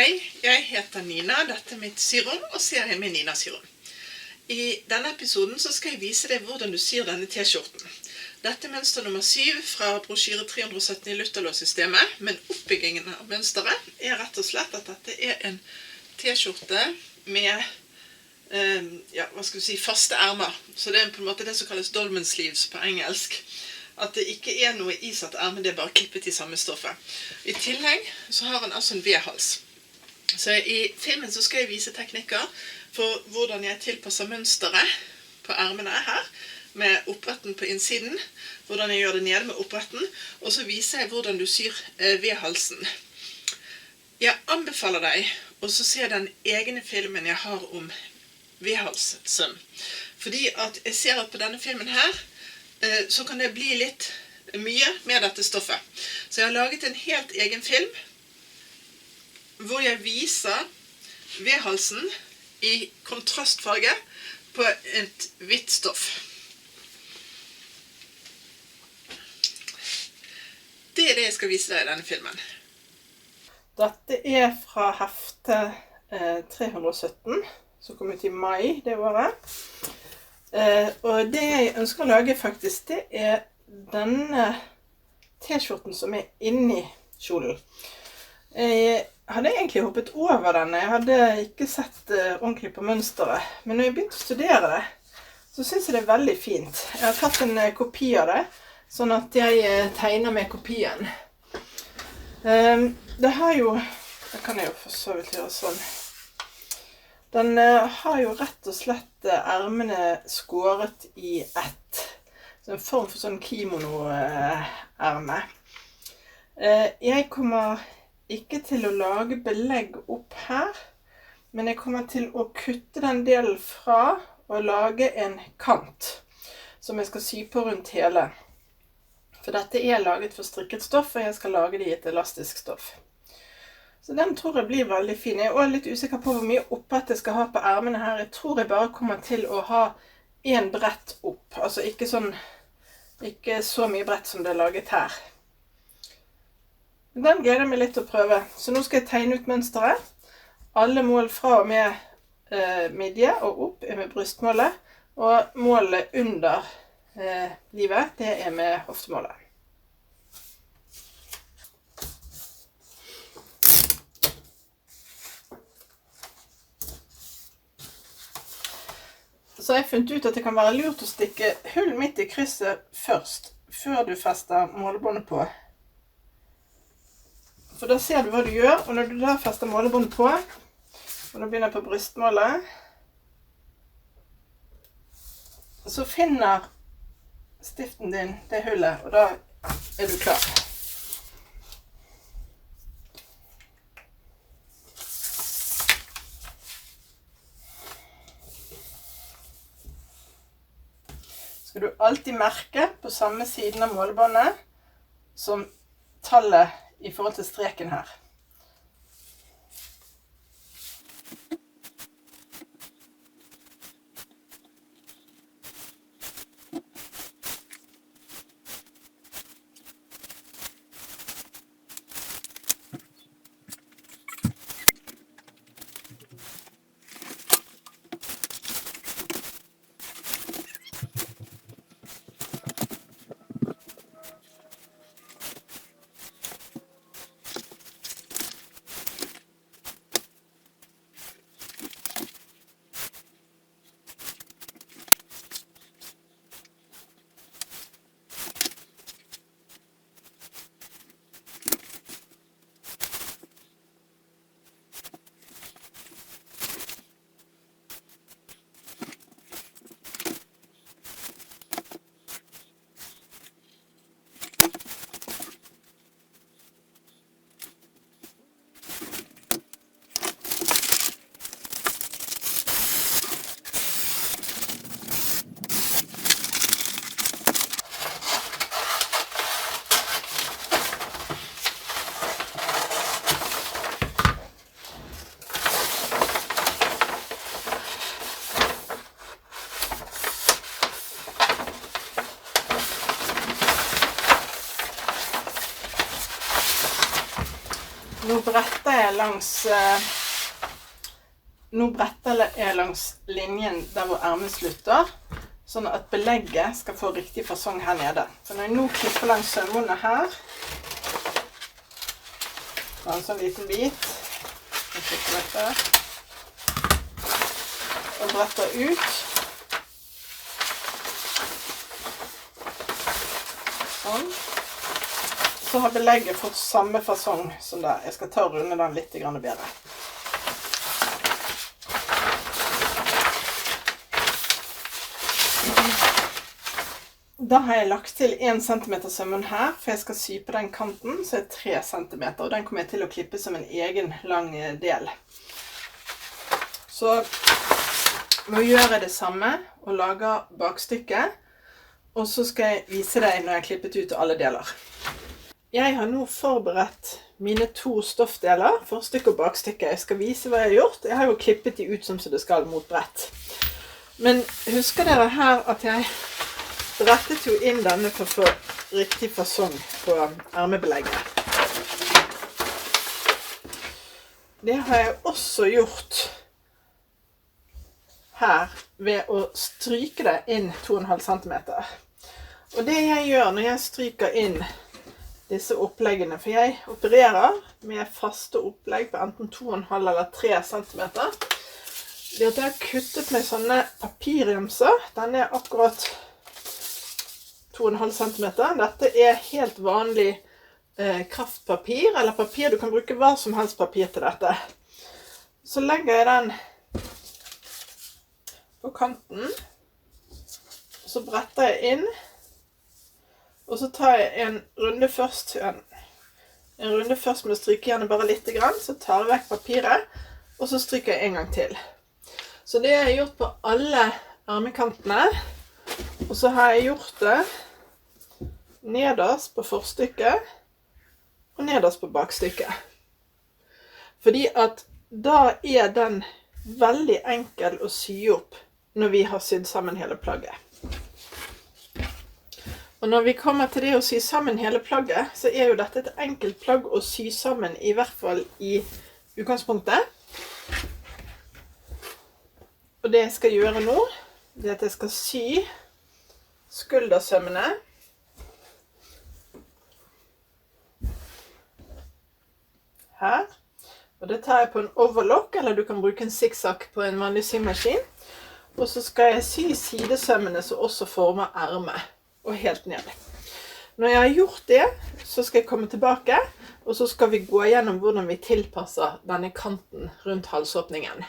Hei, jeg heter Nina, dette er mitt syrom, og serien med Nina Syrom. I denne episoden så skal jeg vise deg hvordan du syr denne t-skjorten. Dette er mønster nummer 7 fra brosjyre 317 i Lutherlås-systemet, men oppbyggingen av mønsteret er rett og slett at dette er en t-skjorte med faste ermer. Så det er på en måte det som kalles dolman sleeves på engelsk. At det ikke er noe isatt erme, det er bare klippet i samme stoffet. I tillegg så har han altså en V-hals. Så i filmen så skal jeg vise teknikker for hvordan jeg tilpasser mønsteret på ermene her, med oppretten på innsiden, hvordan jeg gjør det nede med oppretten, og så viser jeg hvordan du syr V-halsen. Jeg anbefaler deg å se den egne filmen jeg har om V-halssøm. Fordi at jeg ser at på denne filmen her, så kan det bli litt mye med dette stoffet. Så jeg har laget en helt egen film, hvor jeg viser V-halsen i kontrastfarge på et hvitt stoff. Det er det jeg skal vise deg i denne filmen. Dette er fra hefte 317, som kom ut i mai det året. Og det jeg ønsker å lage faktisk, det er denne t-skjorten som er inni kjolen. Jeg hadde egentlig hoppet over denne, jeg hadde ikke sett ordentlig på mønsteret. Men når jeg begynte å studere det, så synes jeg det er veldig fint. Jeg har tatt en kopi av det, sånn at jeg tegner med kopien. Det har jo, det kan jeg jo for så vidt gjøre sånn. Den har jo rett og slett ermene skåret i ett. Så en form for sånn kimono-erme. Jeg kommer ikke til å lage belegg opp her, men jeg kommer til å kutte den delen fra og lage en kant som jeg skal sy på rundt hele. For dette er laget for strikket stoff, og jeg skal lage det i et elastisk stoff. Så den tror jeg blir veldig fin. Jeg er også litt usikker på hvor mye opprett jeg skal ha på ermene her. Jeg tror jeg bare kommer til å ha en brett opp. Altså ikke så mye brett som det er laget her. Den gleder jeg meg litt til å prøve. Så nå skal jeg tegne ut mønsteret. Alle mål fra og med midje og opp er med brystmålet. Og målet under livet, det er med hoftemålet. Så har jeg funnet ut at det kan være lurt å stikke hull midt i krysset først, før du fester målebåndet på. For da ser du hva du gjør, og når du da fester målebåndet på, og du begynner på brystmålet, så finner stiften din det hullet, og da er du klar. Skal du alltid merke på samme siden av målebåndet som tallet i forhold til streken her. jeg langs linjen der hvor ermen slutter, sånn at belegget skal få riktig fasong her nede. Så når jeg nå klipper langs sømmålene her, en sånn liten bit, jeg klipper dette, og bretter ut, sånn. Så har belegget fått samme fasong som det. Jeg skal ta og runde den litt bedre. Da har jeg lagt til 1 cm sømmen her, for jeg skal sy på den kanten, så er 3 cm, og den kommer jeg til å klippe som en egen lang del. Så nå gjør jeg det samme, og lager bakstykket, og så skal jeg vise deg når jeg har klippet ut alle deler. Jeg har nå forberedt mine 2 stoffdeler, forstykke og bakstykke. Jeg skal vise hva jeg har gjort. Jeg har jo klippet de ut som det skal mot brett. Men husker dere her at jeg brettet jo inn denne for å få riktig fasong på ermebelegget. Det har jeg også gjort her ved å stryke det inn 2,5 cm. Og det jeg gjør når jeg stryker inn disse oppleggene, for jeg opererer med faste opplegg på enten 2,5 eller 3 cm, det er at jeg har kuttet med sånne papirremser. Den er akkurat 2,5 cm. Dette er helt vanlig kraftpapir, eller papir. Du kan bruke hva som helst papir til dette. Så legger jeg den på kanten, og så bretter jeg inn, og så tar jeg en runde først med å stryke gjerne bare litt grann, så tar jeg vekk papiret, og så stryker jeg en gang til. Så det har jeg gjort på alle ermekantene, og så har jeg gjort det nederst på forstykket, og nederst på bakstykket. Fordi at da er den veldig enkel å sy opp når vi har sydd sammen hele plagget. Og når vi kommer til det å sy sammen hele plagget, så er jo dette et enkelt plagg å sy sammen, i hvert fall i utgangspunktet. Og det jeg skal gjøre nå, det er at jeg skal sy skuldersømmene. Her. Og det tar jeg på en overlock, eller du kan bruke en zigzag på en vanlig symaskin. Og så skal jeg sy sidesømmene som også former ermet, og helt ned. Når jeg har gjort det, så skal jeg komme tilbake, og så skal vi gå gjennom hvordan vi tilpasser denne kanten rundt halsåpningen.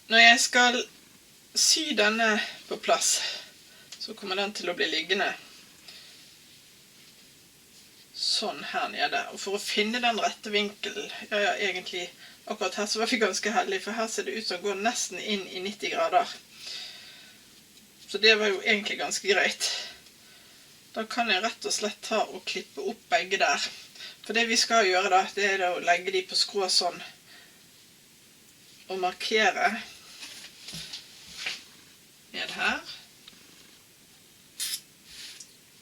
Når jeg skal sy denne på plass, så kommer den til å bli liggende sånn her nede. Og for å finne den rette vinkelen, ja, egentlig akkurat her så var vi ganske heldige, for her ser det ut som å gå nesten inn i 90 grader. Så det var jo egentlig ganske greit. Da kan jeg rett og slett ta og klippe opp begge der. For det vi skal gjøre da, det er å legge de på skrå sånn, og markere ned her,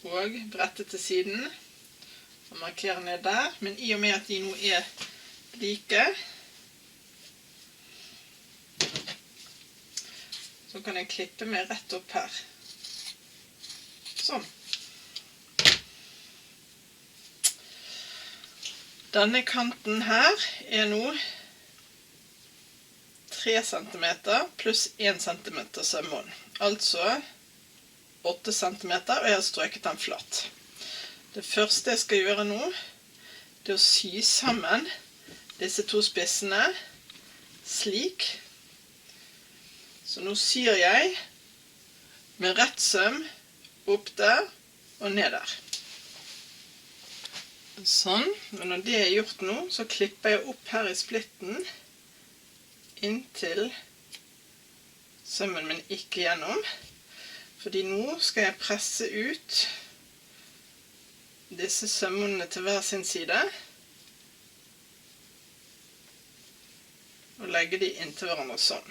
og brette til siden, og markere ned der, men i og med at de nå er like, så kan jeg klippe meg rett opp her, sånn. Denne kanten her nå 3 centimeter pluss 1 centimeter sømmål. Altså 8 centimeter, og jeg har strøket den flatt. Det første jeg skal gjøre nå, det å sy sammen disse 2 spissene, slik. Så nå syr jeg med rett søm opp der og ned der. Sånn, men når det gjort nå, så klipper jeg opp her i splitten, inntil sømmen min ikke gjennom. Fordi nå skal jeg presse ut disse sømmene til hver sin side, og legge de inntil hverandre sånn.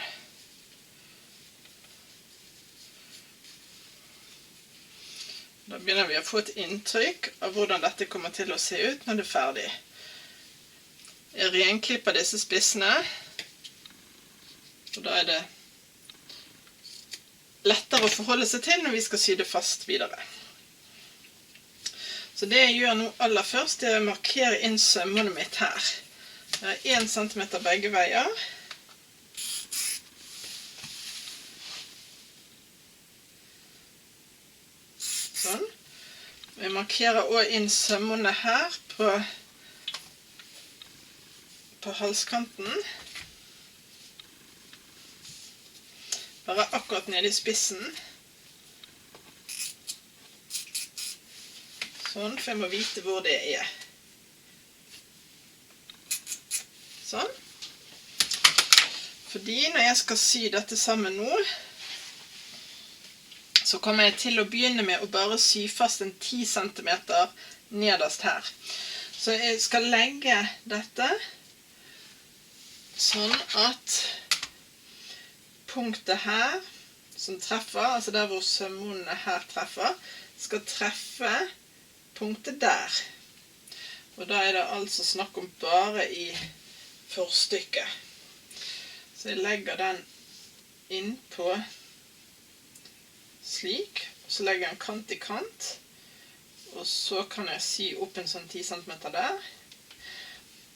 Da begynner vi å få et inntrykk av hvordan dette kommer til å se ut når det er ferdig. Jeg renklipper disse spissene, og da er det lettere å forholde seg til når vi skal sy det fast videre. Så det jeg gjør nå aller først, det er å markere inn sømmene mitt her. Jeg har 1 centimeter begge veier. Sånn. Jeg markerer også inn sømmene her på halskanten. Bare akkurat nede i spissen. Sånn, for jeg må vite hvor det er. Sånn. Fordi når jeg skal sy dette sammen nå, så kommer jeg til å begynne med å bare sy fast en 10 centimeter nederst her. Så jeg skal legge dette sånn at punktet her, som treffer, altså der hvor sømmålene her treffer, skal treffe punktet der. Og da er det altså snakk om bare i forstykket. Så jeg legger den inn på slik, og så legger jeg en kant i kant, og så kan jeg sy opp en sånn 10 centimeter der.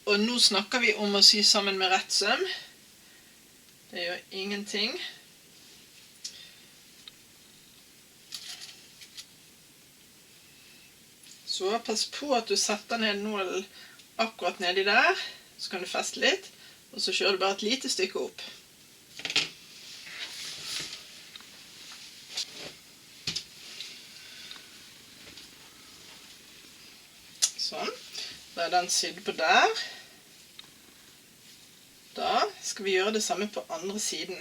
Og nå snakker vi om å sy sammen med rett søm. Det gjør ingenting. Så pass på at du setter ned nålen akkurat nedi der, så kan du feste litt, og så kjører du bare et lite stykke opp. Sånn. Da er den sydd på der. Da skal vi gjøre det samme på andre siden.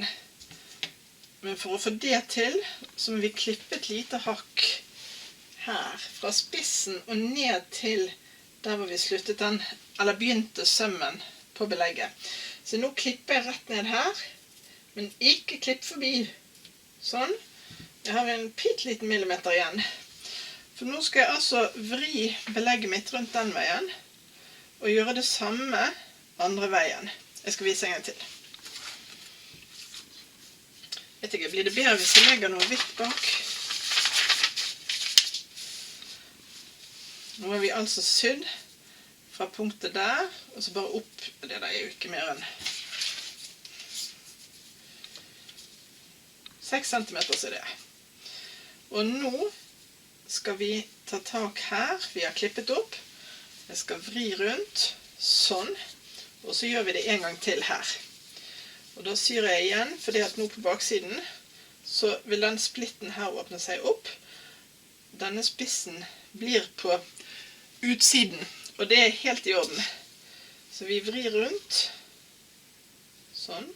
Men for å få det til, så må vi klippe et lite hakk her, fra spissen og ned til der hvor vi sluttet den, eller begynte sømmen på belegget. Så nå klipper jeg rett ned her, men ikke klipp forbi. Sånn. Jeg har en pitteliten millimeter igjen. For nå skal jeg altså vri belegget mitt rundt den veien, og gjøre det samme andre veien. Jeg skal vise en gang til. Vet ikke, blir det bedre hvis jeg legger noe hvitt bak? Nå har vi altså sydd fra punktet der, og så bare opp. Det der er jo ikke mer enn 6 centimeter, så det. Og nå skal vi ta tak her. Vi har klippet opp. Jeg skal vri rundt, sånn. Og så gjør vi det en gang til her. Og da syr jeg igjen, fordi at nå på baksiden, så vil den splitten her åpne seg opp. Denne spissen blir på utsiden, og det er helt i orden. Så vi vrir rundt, sånn.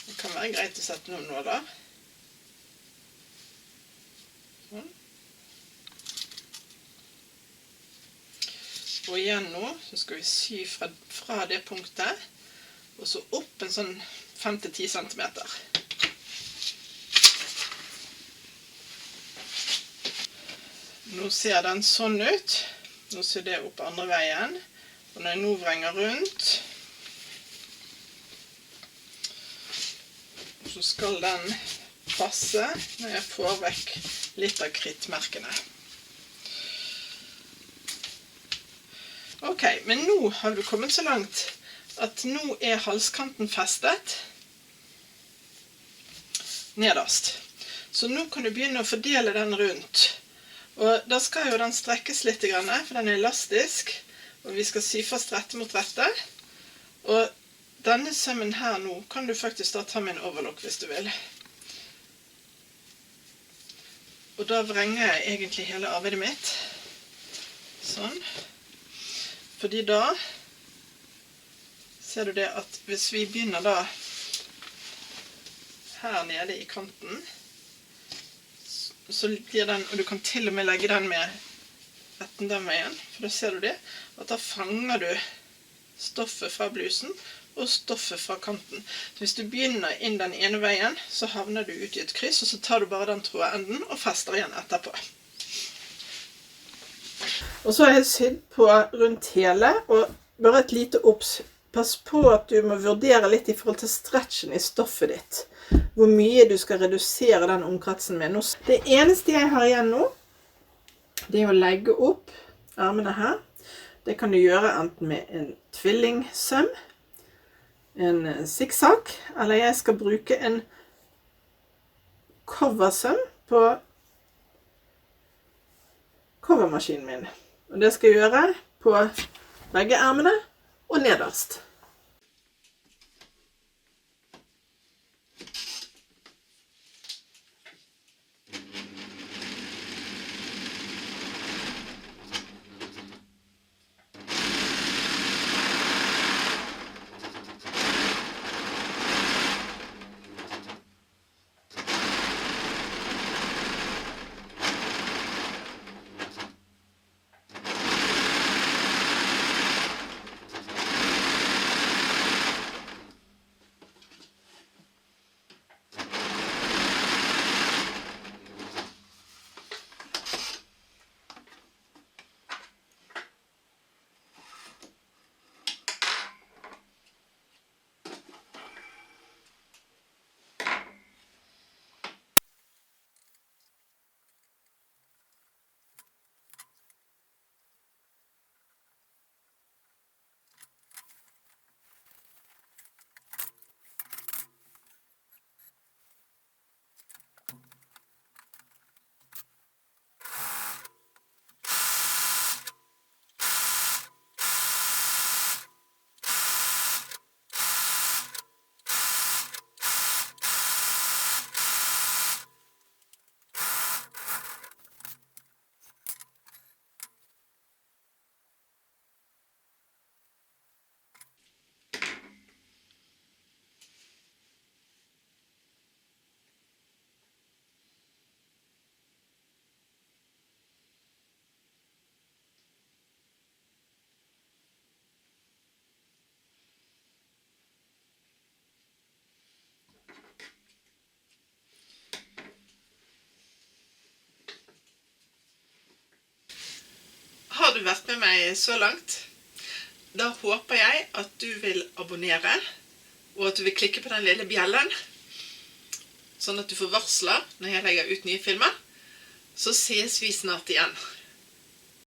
Det kan være greit å sette noen nå da. Sånn. Og igjen nå, så skal vi sy fra det punktet, og så opp en sånn 5-10 centimeter. Nå ser den sånn ut. Nå syr det opp andre veien. Og når jeg nå vrenger rundt, så skal den passe når jeg får vekk litt av krittmerkene. Ok, men nå har du kommet så langt at nå halskanten festet nederst. Så nå kan du begynne å fordele den rundt. Og da skal jo den strekkes litt, for den elastisk, og vi skal sy fast rette mot rette. Og denne sømmen her nå kan du faktisk da ta med en overlock hvis du vil. Og da vrenger jeg egentlig hele arbeidet mitt. Sånn. Fordi da ser du det at hvis vi begynner da her nede i kanten, så blir den, og du kan til og med legge den med retten den veien, for da ser du det, at da fanger du stoffet fra blusen og stoffet fra kanten. Hvis du begynner inn den ene veien, så havner du ut i et kryss, og så tar du bare den trådenden og fester igjen etterpå. Og så har jeg sydd på rundt hele, og bare et lite obs. Pass på at du må vurdere litt i forhold til stretchen i stoffet ditt. Hvor mye du skal redusere den omkretsen med. Det eneste jeg har igjen nå, det å legge opp armene her. Det kan du gjøre enten med en tvillingsøm, en zigzag, eller jeg skal bruke en coversøm på covermaskinen min. Og det skal jeg gjøre på begge armene og nederst. Har du vært med meg så langt? Da håper jeg at du vil abonnere, og at du vil klikke på den lille bjellen, sånn at du får varsler når jeg legger ut nye filmer. Så ses vi snart igjen.